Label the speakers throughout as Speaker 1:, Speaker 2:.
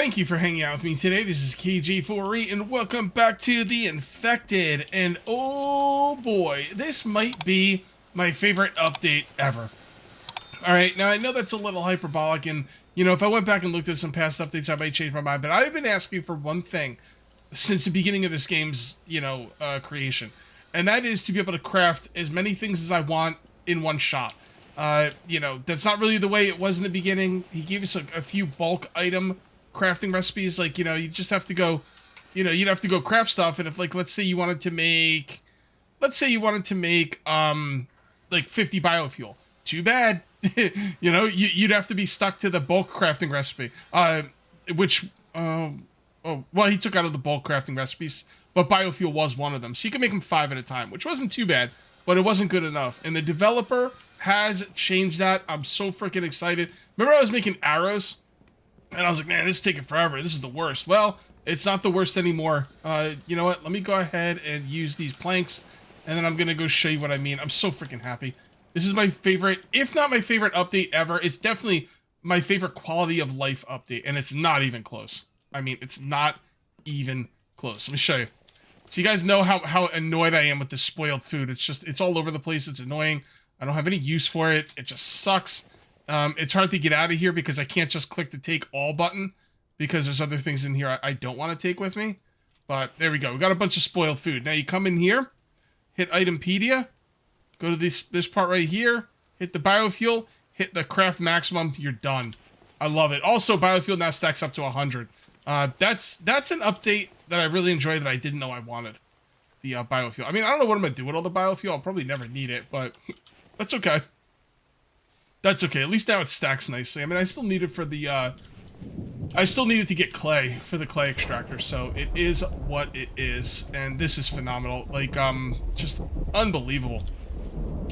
Speaker 1: Thank you for hanging out with me today. This is KG4E, and welcome back to The Infected. And oh boy, this might be my favorite update ever. Alright, now I know that's a little hyperbolic, and, you know, if I went back and looked at some past updates, I might change my mind, but I've been asking for one thing since the beginning of this game's, creation. And that is to be able to craft as many things as I want in one shot. That's not really the way it was in the beginning. He gave us a few bulk item crafting recipes, like, you just have to go, you'd have to go craft stuff, and if, like, let's say you wanted to make, like, 50 biofuel. Too bad. You'd have to be stuck to the bulk crafting recipe, well, he took out of the bulk crafting recipes, but biofuel was one of them, so you can make them 5 at a time, which wasn't too bad, but it wasn't good enough, and the developer has changed that. I'm so freaking excited. Remember I was making arrows? And I was like, man, this is taking forever. This is the worst. Well, it's not the worst anymore. You know what? Let me go ahead and use these planks, and then I'm going to go show you what I mean. I'm so freaking happy. This is my favorite, if not my favorite update ever. It's definitely my favorite quality of life update, and it's not even close. I mean, it's not even close. Let me show you. So you guys know how annoyed I am with this spoiled food. It's all over the place. It's annoying. I don't have any use for it. It just sucks. It's hard to get out of here because I can't just click the take all button because there's other things in here I don't want to take with me. But there we go. We got a bunch of spoiled food. Now you come in here, hit Itempedia, go to this part right here, hit the biofuel, hit the craft maximum, you're done. I love it. Also, biofuel now stacks up to 100. That's an update that I really enjoy that I didn't know I wanted. The biofuel. I mean, I don't know what I'm going to do with all the biofuel. I'll probably never need it, but that's okay. That's okay. At least now it stacks nicely. I mean, I still need it for the, I still need it to get clay for the clay extractor, so it is what it is, and this is phenomenal. Like, just unbelievable.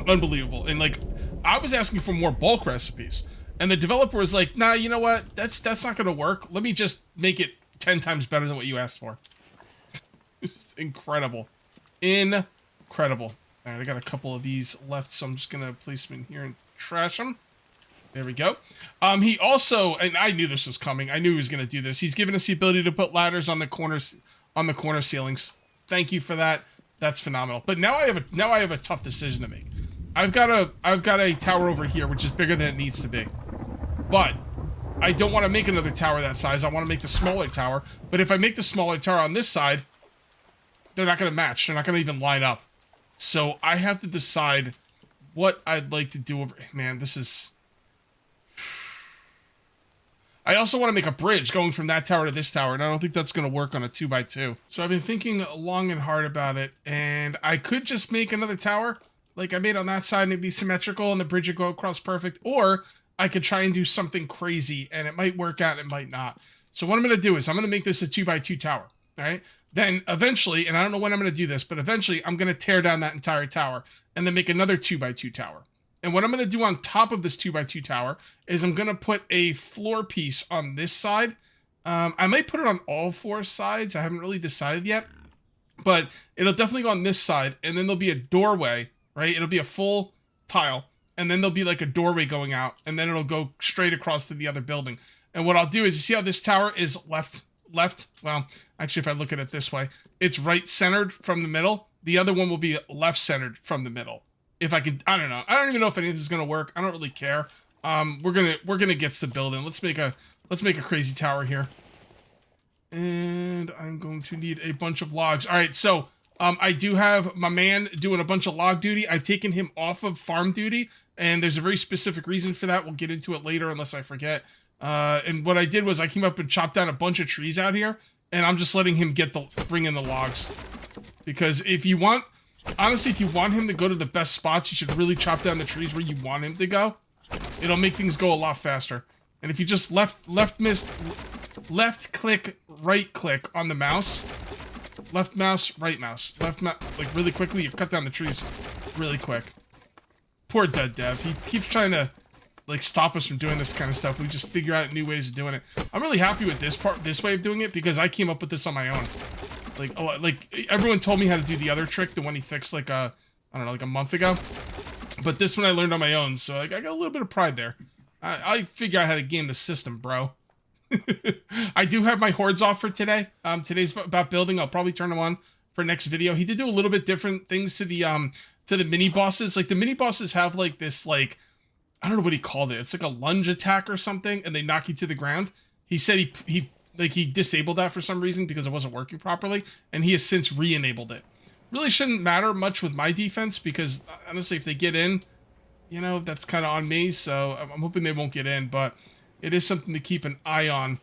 Speaker 1: Unbelievable. And, like, I was asking for more bulk recipes, and the developer was like, nah, you know what? That's not gonna work. Let me just make it 10 times better than what you asked for. It's incredible. Incredible. Alright, I got a couple of these left, so I'm just gonna place them in here and trash them. There we go. He also, and I knew this was coming. I knew he was going to do this. He's given us the ability to put ladders on the corners, on the corner ceilings. Thank you for that. That's phenomenal. But now I have a tough decision to make. I've got a tower over here which is bigger than it needs to be. But I don't want to make another tower that size. I want to make the smaller tower. But if I make the smaller tower on this side, they're not going to match. They're not going to even line up. So I have to decide what I'd like to do over... Man, this is... I also want to make a bridge going from that tower to this tower, and I don't think that's going to work on a 2x2. So I've been thinking long and hard about it, and I could just make another tower, like I made on that side, and it'd be symmetrical, and the bridge would go across perfect, or I could try and do something crazy, and it might work out, it might not. So what I'm going to do is I'm going to make this a 2x2 tower, all right? Then eventually, and I don't know when I'm going to do this, but eventually I'm going to tear down that entire tower and then make another 2x2 tower. And what I'm going to do on top of this 2x2 tower is I'm going to put a floor piece on this side. I might put it on all 4 sides. I haven't really decided yet, but it'll definitely go on this side. And then there'll be a doorway, right? It'll be a full tile. And then there'll be like a doorway going out, and then it'll go straight across to the other building. And what I'll do is, you see how this tower is left, well, actually, if I look at it this way, it's right centered from the middle. The other one will be left centered from the middle. If I could, I don't know. I don't even know if any of this is gonna work. I don't really care. We're gonna get to the building. Let's make a crazy tower here. And I'm going to need a bunch of logs. All right, so I do have my man doing a bunch of log duty. I've taken him off of farm duty, and there's a very specific reason for that. We'll get into it later, unless I forget. And what I did was I came up and chopped down a bunch of trees out here, and I'm just letting him bring in the logs. Because honestly, if you want him to go to the best spots, you should really chop down the trees where you want him to go. It'll make things go a lot faster. And if you just left click, right click on the mouse, left mouse, right mouse, like really quickly, you cut down the trees really quick. Poor dead dev. He keeps trying to like stop us from doing this kind of stuff. We just figure out new ways of doing it. I'm really happy with this way of doing it, because I came up with this on my own. Like everyone told me how to do the other trick, the one he fixed like I don't know, like a month ago. But this one I learned on my own, so I got a little bit of pride there. I figure out how to game the system, bro. I do have my hordes off for today. Today's about building. I'll probably turn them on for next video. He did do a little bit different things to the mini bosses. Like the mini bosses have like this like, I don't know what he called it. It's like a lunge attack or something, and they knock you to the ground. He said he disabled that for some reason because it wasn't working properly, and he has since re-enabled it. Really shouldn't matter much with my defense because honestly, if they get in, you know, that's kind of on me. So I'm hoping they won't get in, but it is something to keep an eye on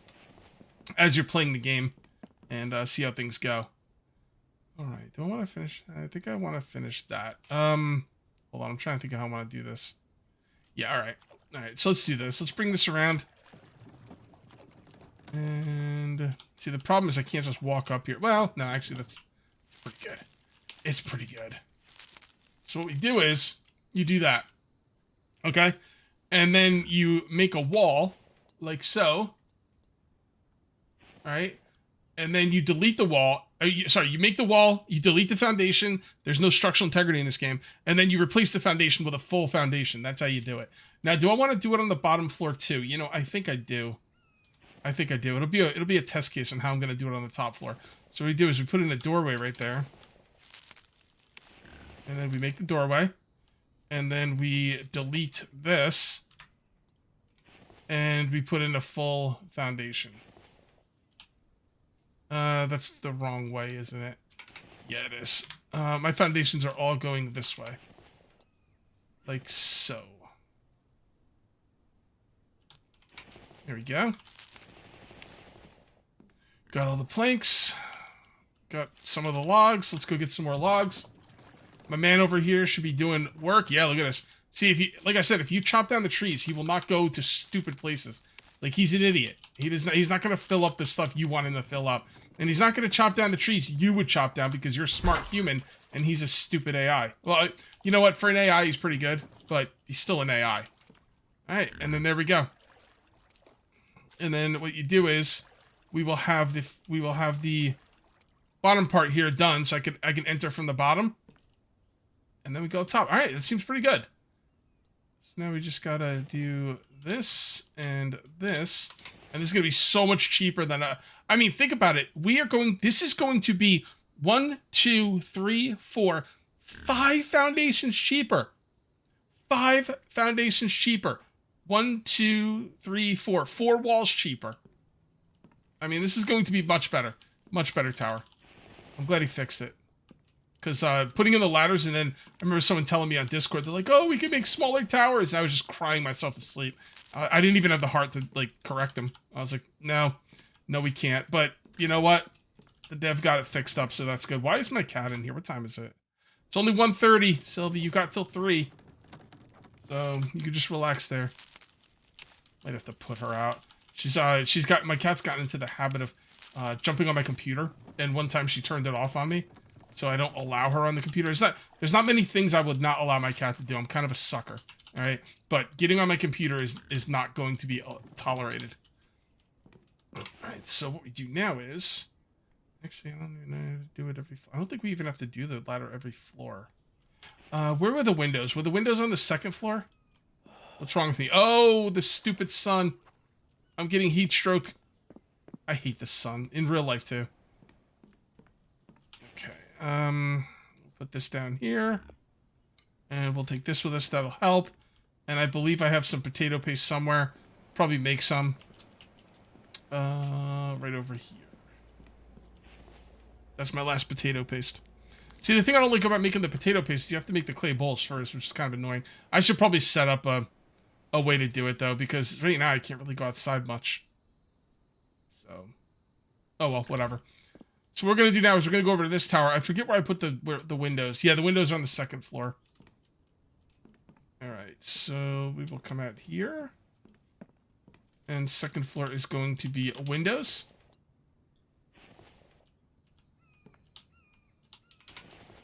Speaker 1: as you're playing the game and see how things go. All right, do I want to finish? I think I want to finish that. Hold on, I'm trying to think of how I want to do this. Yeah, all right, so let's do this. Let's bring this around. And see, the problem is I can't just walk up here. Well, no, actually, that's pretty good. It's pretty good. So what we do is you do that, okay? And then you make a wall like so, all right? And then you delete the wall. You make the wall, you delete the foundation. There's no structural integrity in this game. And then you replace the foundation with a full foundation. That's how you do it. Now, do I want to do it on the bottom floor too? You know, I think I do. It'll be a test case on how I'm going to do it on the top floor. So what we do is we put in a doorway right there. And then we make the doorway. And then we delete this. And we put in a full foundation. That's the wrong way, isn't it? Yeah, it is. My foundations are all going this way. Like so. There we go. Got all the planks. Got some of the logs. Let's go get some more logs. My man over here should be doing work. Yeah, look at this. See, if you, like I said, if you chop down the trees, he will not go to stupid places. Like, he's an idiot. He's not going to fill up the stuff you want him to fill up. And he's not going to chop down the trees you would chop down because you're a smart human and he's a stupid AI. Well, you know what? For an AI, he's pretty good, but he's still an AI. All right, and then there we go. And then what you do is we will have the bottom part here done, so I can enter from the bottom. And then we go up top. All right, that seems pretty good. So now we just gotta do this and this. And this is going to be so much cheaper than I mean, think about it. This is going to be 1, 2, 3, 4, 5 foundations cheaper. 5 foundations cheaper. 1, 2, 3, 4. 4 walls cheaper. I mean, this is going to be much better. Much better tower. I'm glad he fixed it. Because putting in the ladders, and then I remember someone telling me on Discord, they're like, oh, we can make smaller towers. And I was just crying myself to sleep. I didn't even have the heart to, like, correct him. I was like, no, we can't. But you know what? The dev got it fixed up, so that's good. Why is my cat in here? What time is it? It's only 1:30, Sylvie. You got till 3. So you can just relax there. Might have to put her out. My cat's gotten into the habit of jumping on my computer. And one time she turned it off on me. So I don't allow her on the computer. There's not many things I would not allow my cat to do. I'm kind of a sucker. All right, but getting on my computer is not going to be tolerated. All right, so what we do now is, actually, I don't even do it every. I don't think we even have to do the ladder every floor. Where were the windows? Were the windows on the second floor? What's wrong with me? Oh, the stupid sun! I'm getting heat stroke. I hate the sun in real life too. Okay, put this down here, and we'll take this with us. That'll help. And I believe I have some potato paste somewhere. Probably make some. Right over here. That's my last potato paste. See, the thing I don't like about making the potato paste is you have to make the clay bowls first, which is kind of annoying. I should probably set up a way to do it, though, because right now I can't really go outside much. So, oh well, whatever. So what we're going to do now is we're going to go over to this tower. I forget where I put the windows. Yeah, the windows are on the second floor. Alright, so we will come out here. And second floor is going to be windows.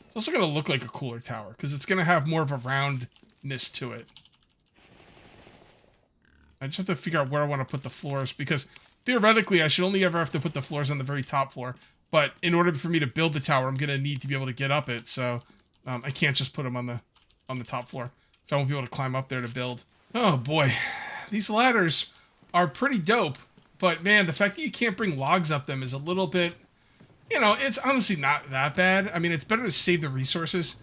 Speaker 1: It's also going to look like a cooler tower, because it's going to have more of a roundness to it. I just have to figure out where I want to put the floors, because theoretically I should only ever have to put the floors on the very top floor. But in order for me to build the tower, I'm going to need to be able to get up it, so I can't just put them on the top floor. So I won't be able to climb up there to build. Oh boy, these ladders are pretty dope, But man, the fact that you can't bring logs up them is a little bit, you know, it's honestly not that bad. I mean, it's better to save the resources.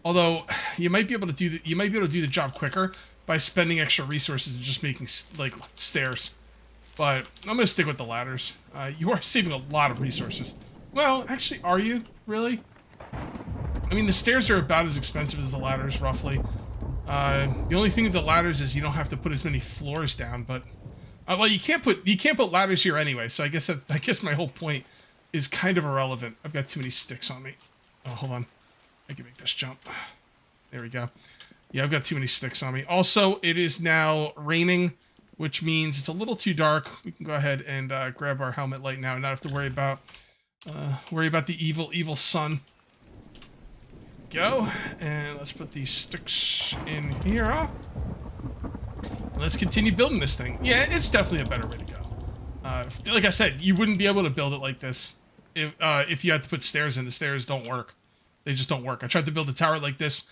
Speaker 1: Although you might be able to do the job quicker by spending extra resources and just making like stairs. But I'm gonna stick with the ladders. You are saving a lot of resources. Well, actually, are you really? I mean, the stairs are about as expensive as the ladders, roughly. The only thing with the ladders is you don't have to put as many floors down. But well, you can't put ladders here anyway. So I guess my whole point is kind of irrelevant. I've got too many sticks on me. Oh, hold on. I can make this jump. There we go. Yeah, I've got too many sticks on me. Also, it is now raining, which means it's a little too dark. We can go ahead and grab our helmet light now and not have to worry about the evil sun. Go, and let's put these sticks in here. Let's continue building this thing. Yeah, it's definitely a better way to go. Like I said, you wouldn't be able to build it like this if you had to put stairs in. The stairs don't work. They just don't work. I tried to build a tower like this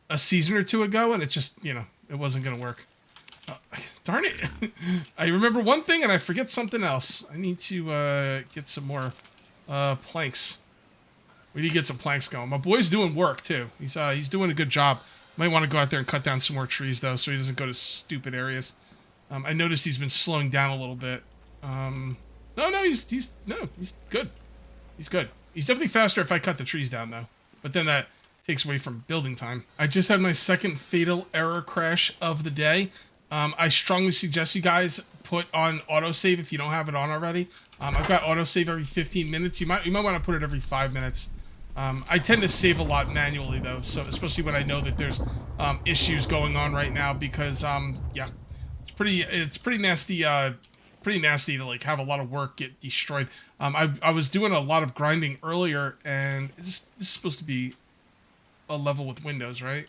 Speaker 1: a season or two ago, and it just, you know, it wasn't going to work. Darn it. I remember one thing, and I forget something else. I need to get some more planks. We need to get some planks going. My boy's doing work, too. He's doing a good job. Might want to go out there and cut down some more trees, though, so he doesn't go to stupid areas. I noticed he's been slowing down a little bit. No, he's good. He's good. He's definitely faster if I cut the trees down, though. But then that takes away from building time. I just had my second fatal error crash of the day. I strongly suggest you guys put on autosave if you don't have it on already. I've got autosave every 15 minutes. You might want to put it every 5 minutes. I tend to save a lot manually though, so especially when I know that there's issues going on right now because yeah, it's pretty nasty. Pretty nasty to like have a lot of work get destroyed. I was doing a lot of grinding earlier, and this is supposed to be a level with windows, right?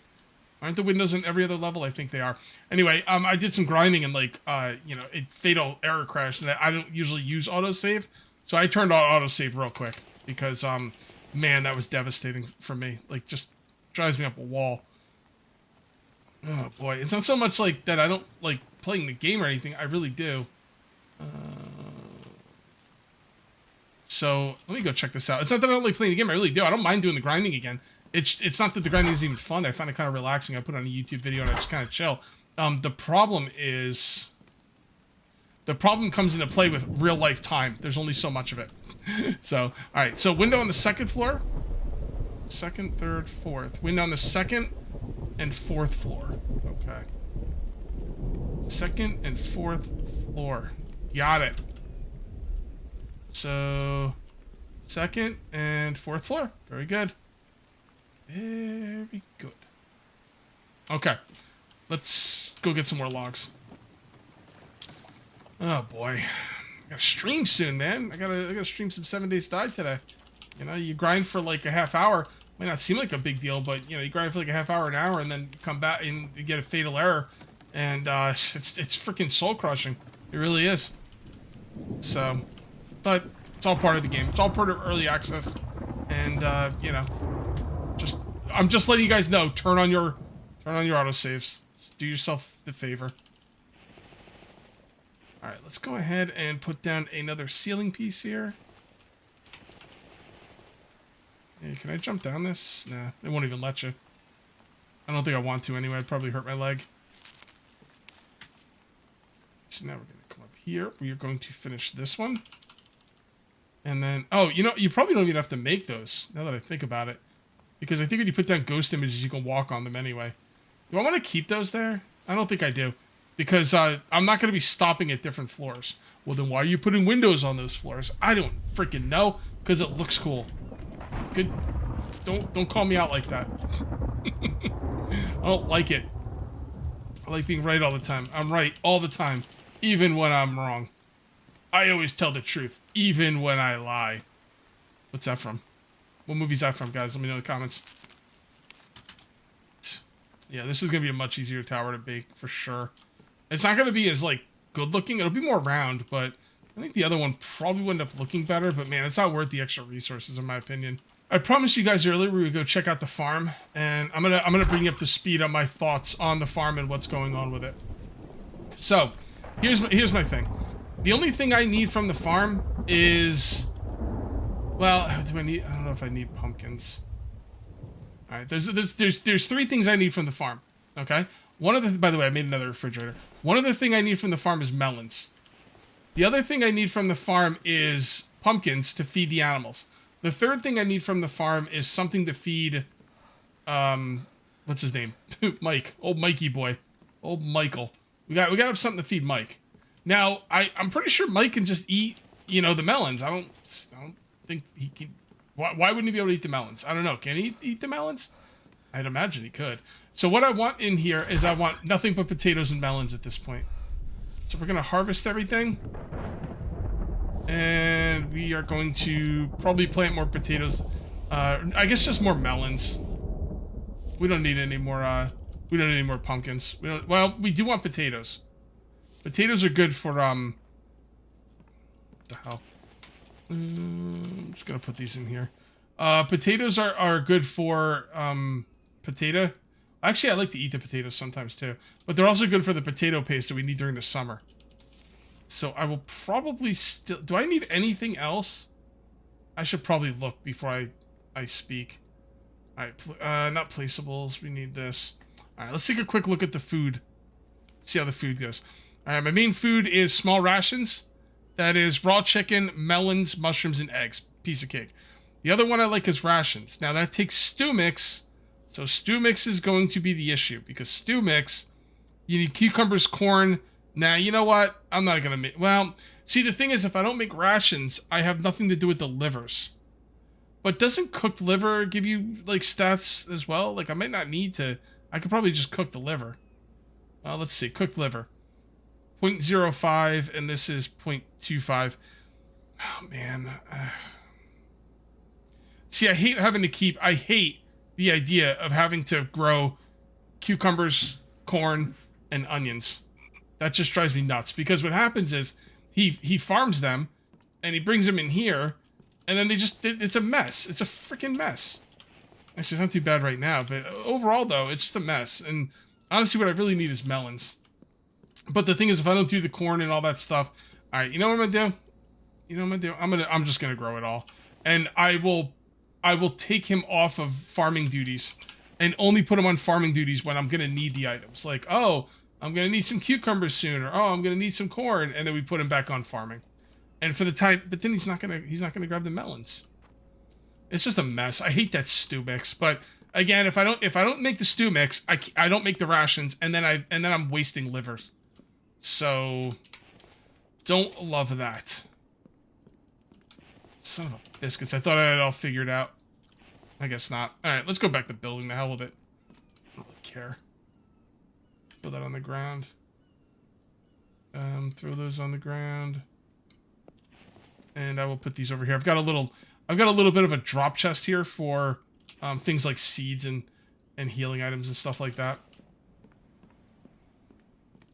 Speaker 1: Aren't the windows in every other level? I think they are. Anyway, I did some grinding and like you know, it fatal error crashed, and I don't usually use autosave, so I turned on autosave real quick because man, that was devastating for me. Like, just drives me up a wall. Oh boy, it's not so much like that I don't like playing the game or anything. I really do. So let me go check this out. It's not that I don't like playing the game. I really do. I don't mind doing the grinding again. It's not that the grinding is even fun. I find it kind of relaxing. I put on a YouTube video and I just kind of chill. The problem comes into play with real life time. There's only so much of it. So, all right. So window on the second floor, second, third, fourth. Window on the second and fourth floor. Okay. Second and fourth floor. Got it. So, second and fourth floor. Very good. Very good. Okay. Let's go get some more logs. Oh boy. I gotta stream soon, man. I gotta stream some 7 Days to Die today. You know, you grind for like a half hour. Might not seem like a big deal, but you know, you grind for like a half hour, an hour, and then come back and you get a fatal error. And it's freaking soul crushing. It really is. So, but it's all part of the game. It's all part of early access. And you know, I'm just letting you guys know. Turn on your autosaves. Do yourself the favor. All right, let's go ahead and put down another ceiling piece here. Hey, can I jump down this? Nah, it won't even let you. I don't think I want to anyway. I'd probably hurt my leg. So now we're going to come up here. We are going to finish this one. And then, oh, you know, you probably don't even have to make those, now that I think about it. Because I think when you put down ghost images, you can walk on them anyway. Do I want to keep those there? I don't think I do. Because I'm not going to be stopping at different floors. Well, then why are you putting windows on those floors? I don't freaking know. Because it looks cool. Good. Don't call me out like that. I don't like it. I like being right all the time. I'm right all the time. Even when I'm wrong. I always tell the truth. Even when I lie. What's that from? What movie's that from, guys? Let me know in the comments. Yeah, this is going to be a much easier tower to bake, for sure. It's not going to be as, like, good-looking. It'll be more round, but I think the other one probably would end up looking better. But, man, it's not worth the extra resources, in my opinion. I promised you guys earlier we would go check out the farm, and I'm gonna bring you up to speed on my thoughts on the farm and what's going on with it. So, here's my thing. The only thing I need from the farm is, well, do I need? I don't know if I need pumpkins. All right, there's three things I need from the farm. Okay, one of the, by the way, I made another refrigerator. One other thing I need from the farm is melons. The other thing I need from the farm is pumpkins to feed the animals. The third thing I need from the farm is something to feed, what's his name? Mike, old Mikey boy, old Michael. We gotta have something to feed Mike. Now, I'm pretty sure Mike can just eat, you know, the melons. I don't think he can. Why wouldn't he be able to eat the melons? I don't know. Can he eat the melons? I'd imagine he could. So what I want in here is I want nothing but potatoes and melons at this point. So we're gonna harvest everything. And we are going to probably plant more potatoes. I guess just more melons. We don't need any more, we don't need any more pumpkins. We don't, well, we do want potatoes. Potatoes are good for, what the hell? I'm just gonna put these in here. Potatoes are good for, potato. Actually, I like to eat the potatoes sometimes too. But they're also good for the potato paste that we need during the summer. So I will probably still... Do I need anything else? I should probably look before I speak. Alright, not placeables. We need this. Alright, let's take a quick look at the food. See how the food goes. Alright, my main food is small rations. That is raw chicken, melons, mushrooms, and eggs. Piece of cake. The other one I like is rations. Now that takes stew mix. So stew mix is going to be the issue. Because stew mix, you need cucumbers, corn... Now, you know what? I'm not going to make... Well, see, the thing is, if I don't make rations, I have nothing to do with the livers. But doesn't cooked liver give you, like, stats as well? Like, I might not need to... I could probably just cook the liver. Let's see. Cooked liver. 0.05, and this is 0.25. Oh, man. See, I hate having to keep... I hate the idea of having to grow cucumbers, corn, and onions. That just drives me nuts, because what happens is he farms them and he brings them in here, and then it's a mess. It's a freaking mess. Actually, it's not too bad right now, but overall though, it's just a mess. And honestly, what I really need is melons. But the thing is, if I don't do the corn and all that stuff, all right, you know what I'm gonna do? You know what I'm gonna do? I'm just gonna grow it all, and I will take him off of farming duties, and only put him on farming duties when I'm gonna need the items. Like, oh, I'm going to need some cucumbers soon, or oh, I'm going to need some corn, and then we put him back on farming. And for the time, but then he's not going to grab the melons. It's just a mess. I hate that stew mix, but again, if I don't make the stew mix, I don't make the rations, and then I'm wasting livers. So don't love that. Son of a biscuits. I thought I had it all figured out. I guess not. All right, let's go back to building. The hell with it. I don't really care. Throw that on the ground. Throw those on the ground. And I will put these over here. I've got a little bit of a drop chest here for things like seeds and healing items and stuff like that.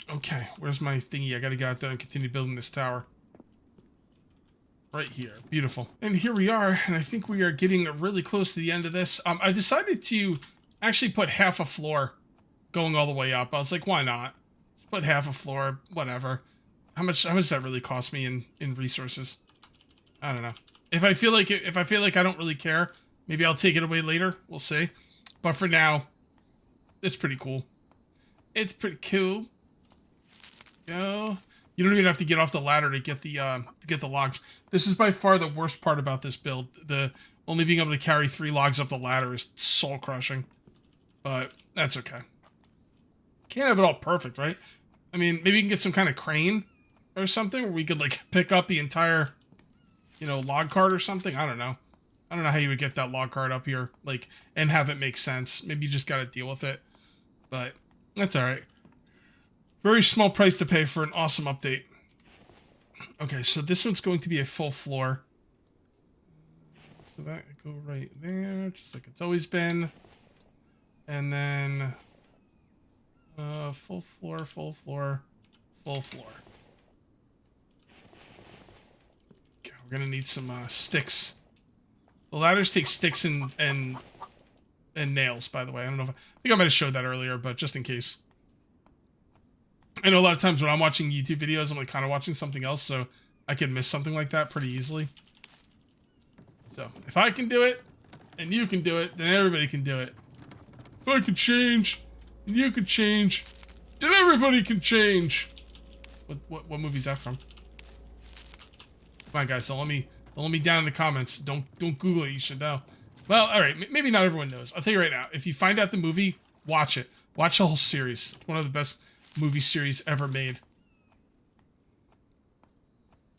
Speaker 1: Okay, where's my thingy? I gotta get out there and continue building this tower. Right here. Beautiful. And here we are, and I think we are getting really close to the end of this. I decided to actually put half a floor going all the way up. I was like, why not? Just put half a floor, whatever. How much does that really cost me in resources? I don't know. If I feel like I don't really care, maybe I'll take it away later. We'll see. But for now, it's pretty cool. It's pretty cool. Go. You don't even have to get off the ladder to get the logs. This is by far the worst part about this build. The only being able to carry 3 logs up the ladder is soul crushing. But that's okay. Can't have it all perfect, right? I mean, maybe you can get some kind of crane or something where we could, like, pick up the entire, you know, log cart or something. I don't know. I don't know how you would get that log cart up here, like, and have it make sense. Maybe you just gotta deal with it. But that's alright. Very small price to pay for an awesome update. Okay, so this one's going to be a full floor. So that go right there, just like it's always been. And then full floor, full floor, full floor. Okay, we're gonna need some sticks. The ladders take sticks and nails, by the way. I don't know if I think I might have showed that earlier, but just in case. I know a lot of times when I'm watching YouTube videos, I'm like kind of watching something else, so I can miss something like that pretty easily. So if I can do it, and you can do it, then everybody can do it. If I can change, and you can change, then everybody can change. What movie is that from? Come on, guys, don't let me down in the comments. Don't Google it. You should know. Well, all right, maybe not everyone knows. I'll tell you right now. If you find out the movie, watch it. Watch the whole series. It's one of the best movie series ever made.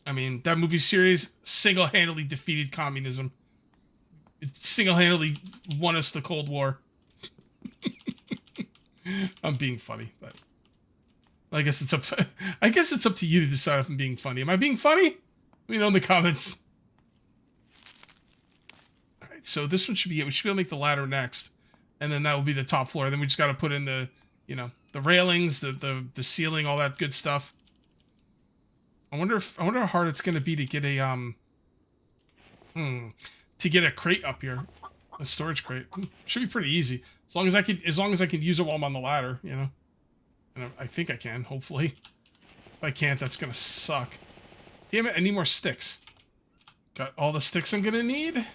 Speaker 1: I mean, that movie series single-handedly defeated communism. It single-handedly won us the Cold War. I'm being funny, but I guess it's up. I guess it's up to you to decide if I'm being funny. Am I being funny? Let me know in the comments. All right, so this one should be it. We should be able to make the ladder next, and then that will be the top floor. Then we just got to put in the, you know, the railings, the ceiling, all that good stuff. I wonder how hard it's gonna be to get a crate up here, a storage crate. Should be pretty easy as long as I can use it while I'm on the ladder, you know. And I think I can, hopefully. If I can't, that's gonna suck. Damn it! I need more sticks. Got all the sticks I'm gonna need,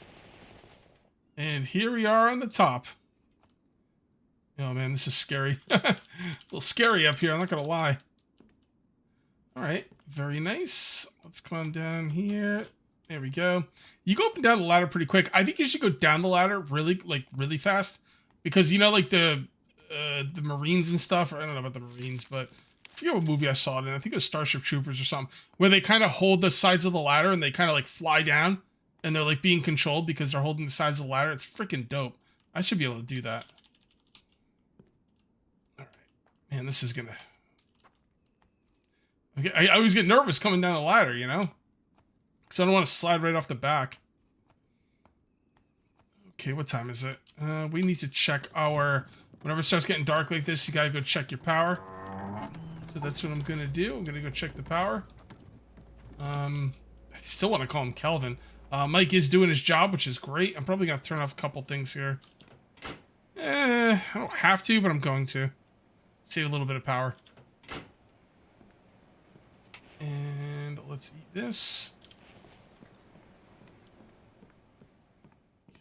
Speaker 1: and here we are on the top. Oh man, this is scary. A little scary up here. I'm not gonna lie. All right, very nice. Let's come down here. There we go. You go up and down the ladder pretty quick. I think you should go down the ladder really fast, because you know, like the Marines and stuff. Or I don't know about the Marines, but I forget what movie I saw it in. I think it was Starship Troopers or something, where they kind of hold the sides of the ladder and they kind of like fly down, and they're like being controlled because they're holding the sides of the ladder. It's freaking dope. I should be able to do that. All right, man, this is gonna. Okay, I always get nervous coming down the ladder, you know, because I don't want to slide right off the back. Okay, what time is it? We need to check our. Whenever it starts getting dark like this, you gotta go check your power. So that's what I'm gonna do. I'm gonna go check the power. I still want to call him Kelvin. Mike is doing his job, which is great. I'm probably gonna turn off a couple things here. I don't have to, but I'm going to. Save a little bit of power. And let's eat this.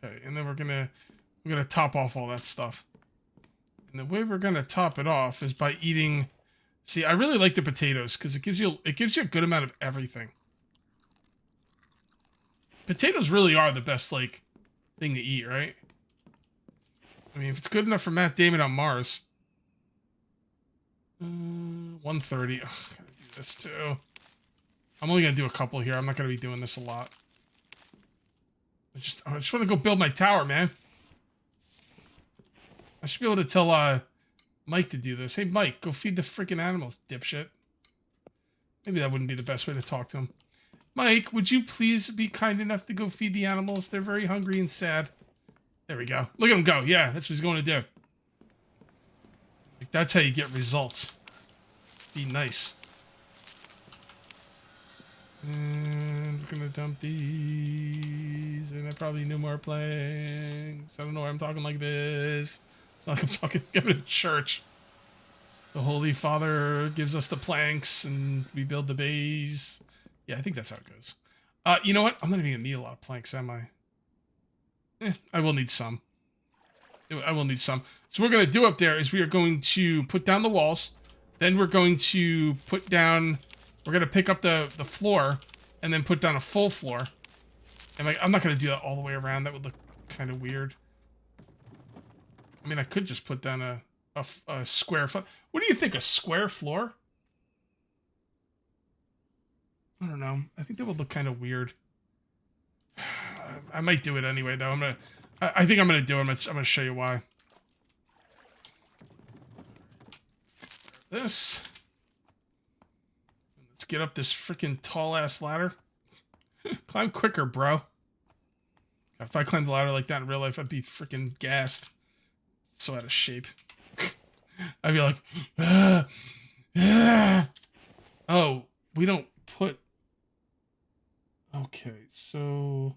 Speaker 1: Okay, and then we're gonna top off all that stuff. And the way we're gonna top it off is by eating. See, I really like the potatoes because it gives you a good amount of everything. Potatoes really are the best like thing to eat, right? I mean, if it's good enough for Matt Damon on Mars. 130. Ugh, gotta do this too. I'm only gonna do a couple here. I'm not gonna be doing this a lot. I just want to go build my tower, man. I should be able to tell Mike to do this. Hey, Mike, go feed the freaking animals, dipshit. Maybe that wouldn't be the best way to talk to him. Mike, would you please be kind enough to go feed the animals? They're very hungry and sad. There we go. Look at him go. Yeah, that's what he's going to do. Like, that's how you get results. Be nice. And we're gonna dump these, and I probably need more planks. I don't know why I'm talking like this. It's not like I'm fucking going to church. The Holy Father gives us the planks, and we build the bays. Yeah, I think that's how it goes. You know what? I'm not even gonna need a lot of planks, am I? I will need some. I will need some. So what we're gonna do up there is we are going to put down the walls. Then we're going to put down. We're gonna pick up the floor, and then put down a full floor. And I'm not gonna do that all the way around. That would look kind of weird. I mean, I could just put down a square floor. What do you think? A square floor? I don't know. I think that would look kind of weird. I might do it anyway, though. I think I'm gonna do it. I'm gonna show you why. This. Let's get up this freaking tall-ass ladder. Climb quicker, bro. If I climbed the ladder like that in real life, I'd be freaking gassed. So out of shape. I'd be like, ah, ah. Oh, we don't put. Okay, so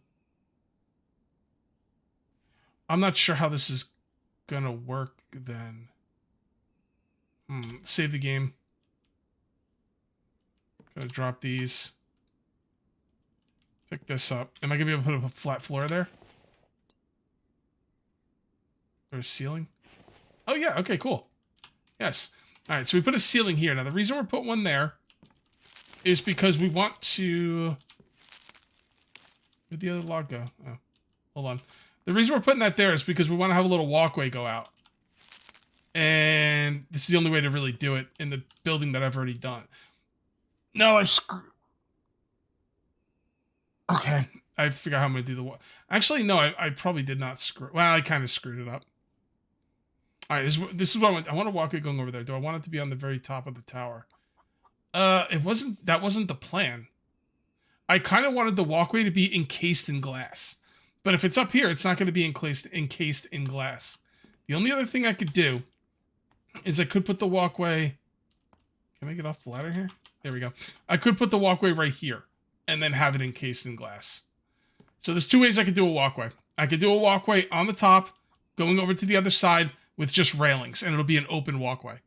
Speaker 1: I'm not sure how this is gonna work then. Save the game. Gonna drop these. Pick this up. Am I gonna be able to put a flat floor there? Or a ceiling? Oh yeah, okay, cool. Yes. Alright, so we put a ceiling here. Now the reason we're putting one there is because we want to... Where'd the other log go? Oh, hold on. The reason we're putting that there is because we want to have a little walkway go out. And this is the only way to really do it in the building that I've already done. No, I Okay, I figure out how I'm going to do the... Actually, no, I probably did not screw... Well, I kind of screwed it up. Alright, this is what I want a walkway going over there. Do I want it to be on the very top of the tower? That wasn't the plan. I kind of wanted the walkway to be encased in glass. But if it's up here, it's not going to be encased in glass. The only other thing I could do is I could put the walkway... Can I get off the ladder here? There we go. I could put the walkway right here and then have it encased in glass. So there's two ways I could do a walkway. I could do a walkway on the top, going over to the other side with just railings, and it'll be an open walkway.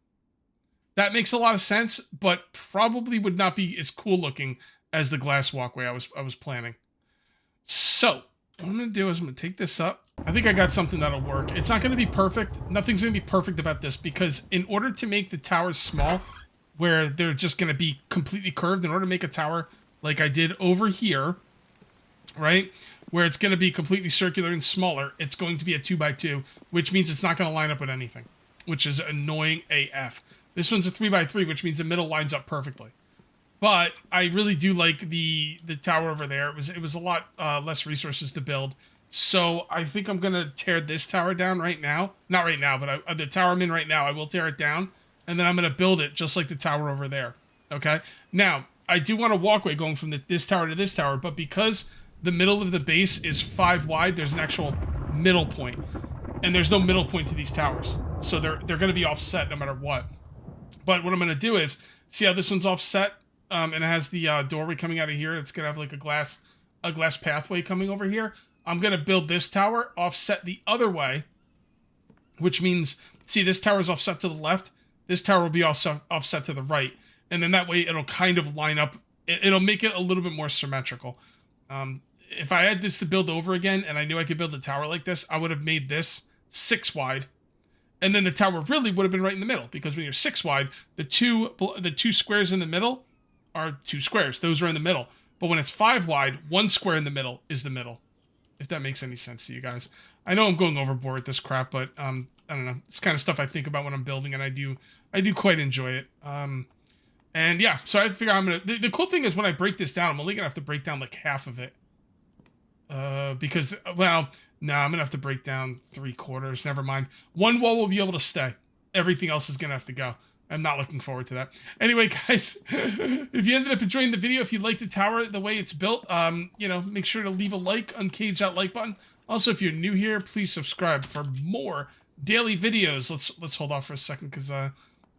Speaker 1: That makes a lot of sense, but probably would not be as cool looking as the glass walkway I was planning. So, what I'm going to do is I'm going to take this up. I think I got something that'll work. It's not going to be perfect. Nothing's going to be perfect about this, because in order to make the towers small, where they're just going to be completely curved, in order to make a tower like I did over here, right, where it's going to be completely circular and smaller, it's going to be a 2x2, which means it's not going to line up with anything, which is annoying AF. This one's a 3x3, which means the middle lines up perfectly. But I really do like the tower over there. It was a lot less resources to build. So I think I'm going to tear this tower down right now. Not right now, but the tower I'm in right now, I will tear it down. And then I'm going to build it just like the tower over there. Okay? Now, I do want a walkway going from this tower to this tower, but because the middle of the base is 5 wide, there's an actual middle point. And there's no middle point to these towers. So they're going to be offset no matter what. But what I'm going to do is, see how this one's offset? And it has the doorway coming out of here. It's going to have like a glass pathway coming over here. I'm going to build this tower, offset the other way, which means, see, this tower is offset to the left. This tower will be offset to the right. And then that way it'll kind of line up. It'll make it a little bit more symmetrical. If I had this to build over again and I knew I could build a tower like this, I would have made this 6 wide. And then the tower really would have been right in the middle, because when you're 6 wide, the two squares in the middle are 2 squares. Those are in the middle. But when it's 5 wide, 1 square in the middle is the middle. If that makes any sense to you guys. I know I'm going overboard with this crap, but I don't know. It's kind of stuff I think about when I'm building, and I do quite enjoy it. And yeah, so I figure I'm gonna. The cool thing is when I break this down, I'm only gonna have to break down like half of it. Because, well, no, I'm gonna have to break down 3/4. Never mind. One wall will be able to stay. Everything else is gonna have to go. I'm not looking forward to that. Anyway, guys, if you ended up enjoying the video, if you liked the tower, the way it's built, you know, make sure to leave a like, uncage that like button. Also, if you're new here, please subscribe for more daily videos. Let's hold off for a second, because I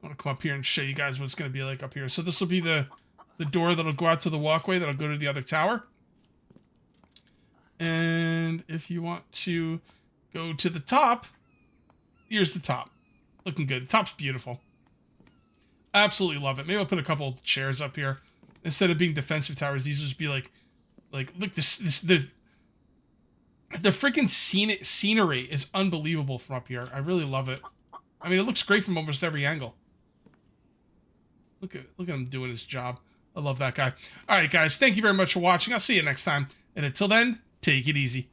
Speaker 1: want to come up here and show you guys what it's going to be like up here. So this will be the door that'll go out to the walkway that'll go to the other tower. And if you want to go to the top, here's the top. Looking good. The top's beautiful. Absolutely love it. Maybe I'll put a couple chairs up here. Instead of being defensive towers, these will just be like look, the freaking scenery is unbelievable from up here. I really love it. I mean, it looks great from almost every angle. Look at him doing his job. I love that guy. All right, guys, thank you very much for watching. I'll see you next time. And until then, take it easy.